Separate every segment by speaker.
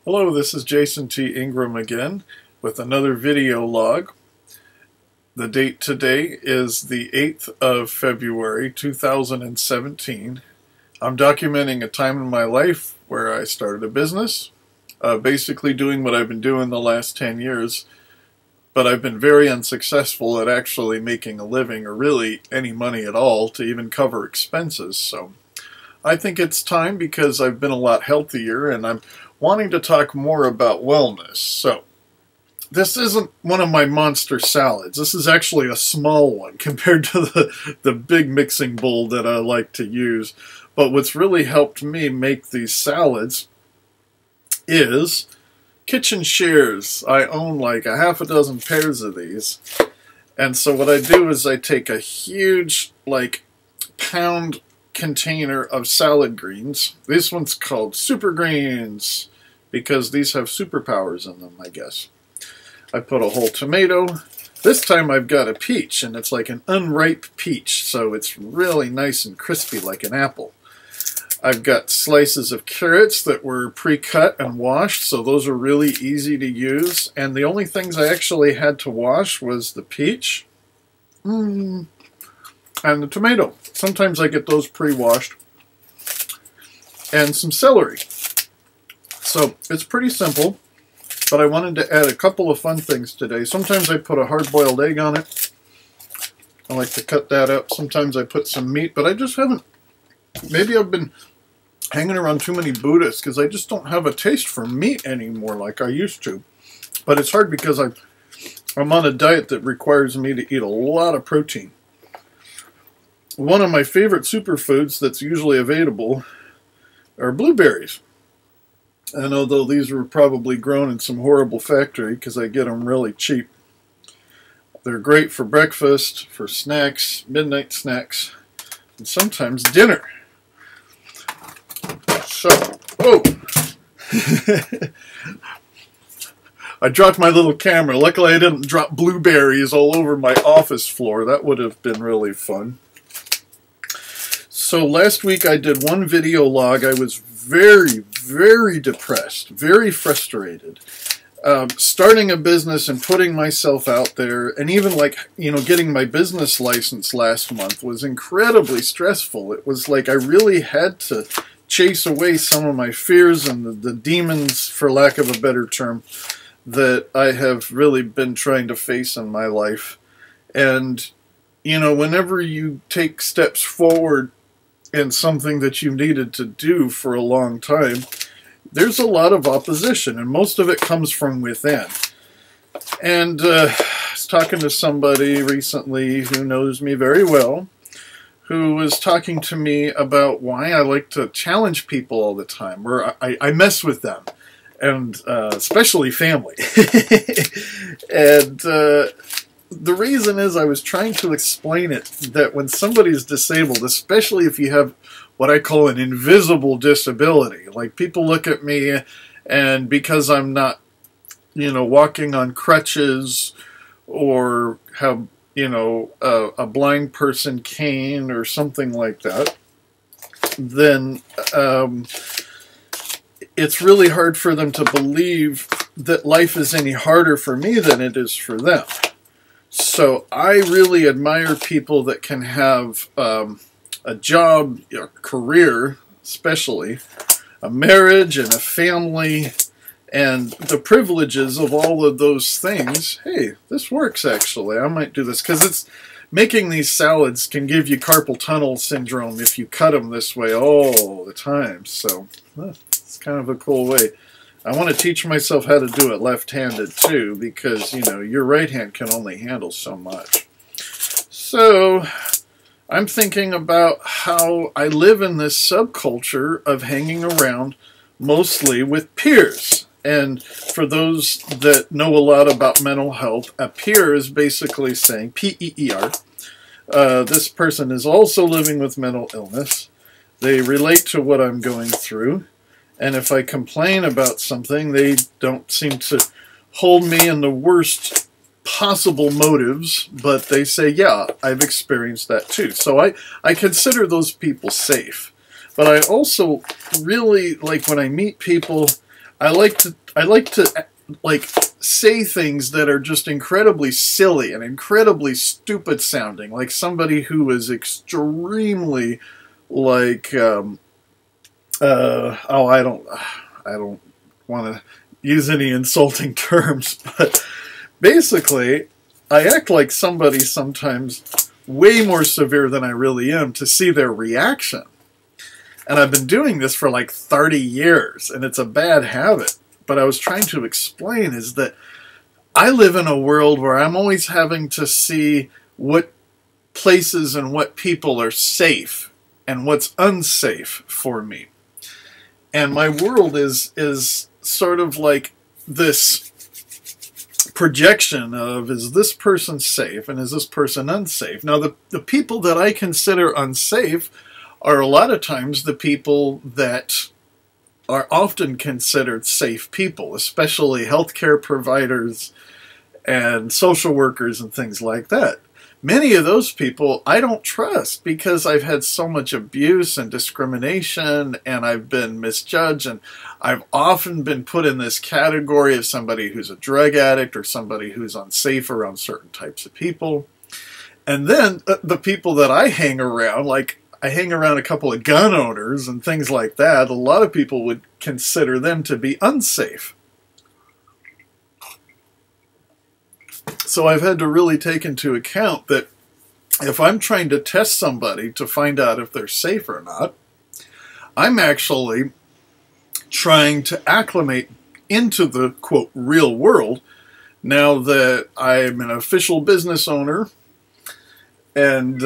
Speaker 1: Hello, this is Jason T. Ingram again with another video log. The date today is the 8th of February 2017. I'm documenting a time in my life where I started a business, basically doing what I've been doing the last 10 years, but I've been very unsuccessful at actually making a living or really any money at all to even cover expenses. So I think it's time because I've been a lot healthier and I'm wanting to talk more about wellness. So this isn't one of my monster salads. This is actually a small one compared to the big mixing bowl that I like to use. But what's really helped me make these salads is kitchen shears. I own like a half a dozen pairs of these. And so what I do is I take a huge like pound container of salad greens. This one's called super greens because these have superpowers in them, I guess. I put a whole tomato. This time I've got a peach, and it's like an unripe peach, so it's really nice and crispy like an apple. I've got slices of carrots that were pre-cut and washed, so those are really easy to use. And the only things I actually had to wash was the peach and the tomato. Sometimes I get those pre-washed. And some celery. So it's pretty simple, but I wanted to add a couple of fun things today. Sometimes I put a hard-boiled egg on it. I like to cut that up. Sometimes I put some meat, but I just haven't. Maybe I've been hanging around too many Buddhists because I just don't have a taste for meat anymore like I used to. But it's hard because I'm on a diet that requires me to eat a lot of protein. One of my favorite superfoods that's usually available are blueberries. And although these were probably grown in some horrible factory because I get them really cheap, they're great for breakfast, for snacks, midnight snacks, and sometimes dinner. So, whoa! I dropped my little camera. Luckily I didn't drop blueberries all over my office floor. That would have been really fun. So last week I did one video log. I was very depressed, very frustrated. Starting a business and putting myself out there, and even getting my business license last month was incredibly stressful. It was like I really had to chase away some of my fears and the demons, for lack of a better term, that I have really been trying to face in my life. And, whenever you take steps forward in something that you needed to do for a long time, there's a lot of opposition, and most of it comes from within. And I was talking to somebody recently who knows me very well, who was talking to me about why I like to challenge people all the time, or I mess with them, and especially family. And the reason is I was trying to explain it, that when somebody's disabled, especially if you have what I call an invisible disability, like people look at me and because I'm not, walking on crutches or have, a blind person cane or something like that, then it's really hard for them to believe that life is any harder for me than it is for them. So I really admire people that can have a job, a career, especially, a marriage and a family, and the privileges of all of those things. Hey, this works actually. I might do this because it's making these salads can give you carpal tunnel syndrome if you cut them this way all the time. So it's kind of a cool way. I want to teach myself how to do it left-handed too, because, your right hand can only handle so much. So I'm thinking about how I live in this subculture of hanging around mostly with peers. And for those that know a lot about mental health, a peer is basically saying, P-E-E-R, this person is also living with mental illness. They relate to what I'm going through. And if I complain about something, they don't seem to hold me in the worst possible motives, but they say, yeah, I've experienced that too. So I consider those people safe. But I also really like when I meet people, I like to like say things that are just incredibly silly and incredibly stupid sounding, like somebody who is extremely like oh, I don't want to use any insulting terms, but basically I act like somebody sometimes way more severe than I really am to see their reaction. And I've been doing this for like 30 years, and it's a bad habit. But I was trying to explain is that I live in a world where I'm always having to see what places and what people are safe and what's unsafe for me. And my world is sort of like this projection of, is this person safe and is this person unsafe? Now, the people that I consider unsafe are a lot of times the people that are often considered safe people, especially healthcare providers and social workers and things like that. Many of those people I don't trust because I've had so much abuse and discrimination, and I've been misjudged, and I've often been put in this category of somebody who's a drug addict or somebody who's unsafe around certain types of people. And then the people that I hang around, like I hang around a couple of gun owners and things like that, a lot of people would consider them to be unsafe. So I've had to really take into account that if I'm trying to test somebody to find out if they're safe or not, I'm actually trying to acclimate into the, quote, real world now that I'm an official business owner and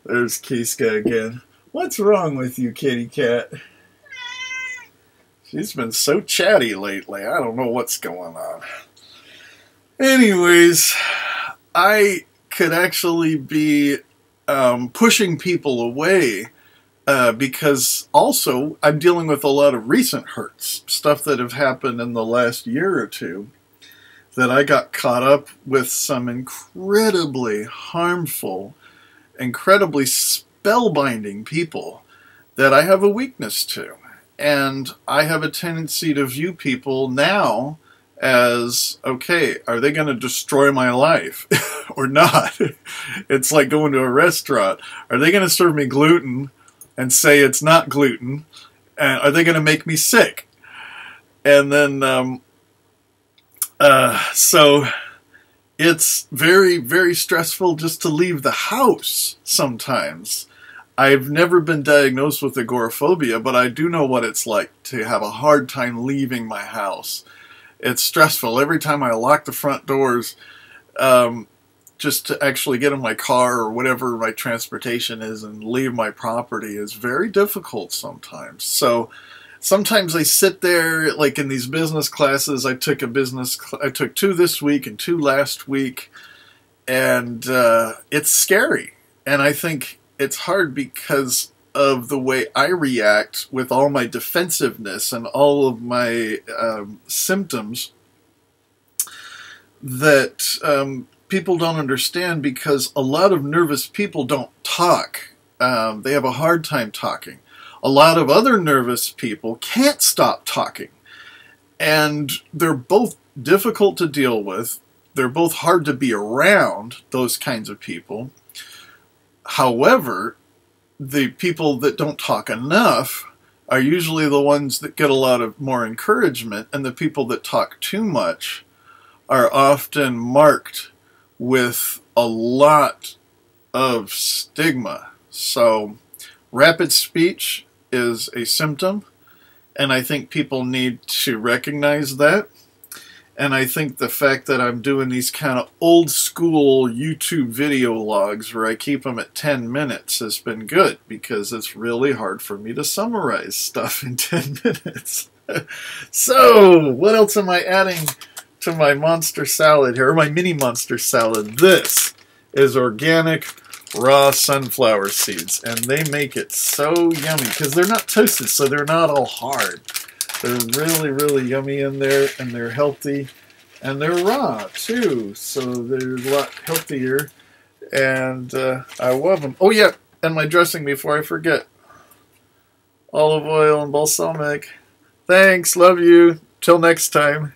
Speaker 1: there's Kiska again. What's wrong with you, kitty cat? She's been so chatty lately. I don't know what's going on. Anyways, I could actually be pushing people away because also I'm dealing with a lot of recent hurts, stuff that have happened in the last year or two, that I got caught up with some incredibly harmful, incredibly spellbinding people that I have a weakness to. And I have a tendency to view people now as, okay, are they going to destroy my life or not? It's like going to a restaurant. Are they going to serve me gluten and say it's not gluten? And are they going to make me sick? And then, so it's very, very stressful just to leave the house sometimes. I've never been diagnosed with agoraphobia, but I do know what it's like to have a hard time leaving my house. It's stressful. Every time I lock the front doors, just to actually get in my car or whatever my transportation is and leave my property is very difficult sometimes. So sometimes I sit there, like in these business classes. I took 2 this week and 2 last week, and it's scary. And I think it's hard because of the way I react with all my defensiveness and all of my symptoms that people don't understand, because a lot of nervous people don't talk. They have a hard time talking. A lot of other nervous people can't stop talking. And they're both difficult to deal with. They're both hard to be around, those kinds of people. However, the people that don't talk enough are usually the ones that get a lot of more encouragement, and the people that talk too much are often marked with a lot of stigma. So rapid speech is a symptom, and I think people need to recognize that. And I think the fact that I'm doing these kind of old school YouTube video logs where I keep them at 10 minutes has been good, because it's really hard for me to summarize stuff in 10 minutes. So, what else am I adding to my monster salad here, or my mini monster salad? This is organic raw sunflower seeds, and they make it so yummy because they're not toasted, so they're not all hard. They're really, really yummy in there, and they're healthy, and they're raw too, so they're a lot healthier, and I love them. Oh yeah, And my dressing before I forget. Olive oil and balsamic. Thanks. Love you. Till next time.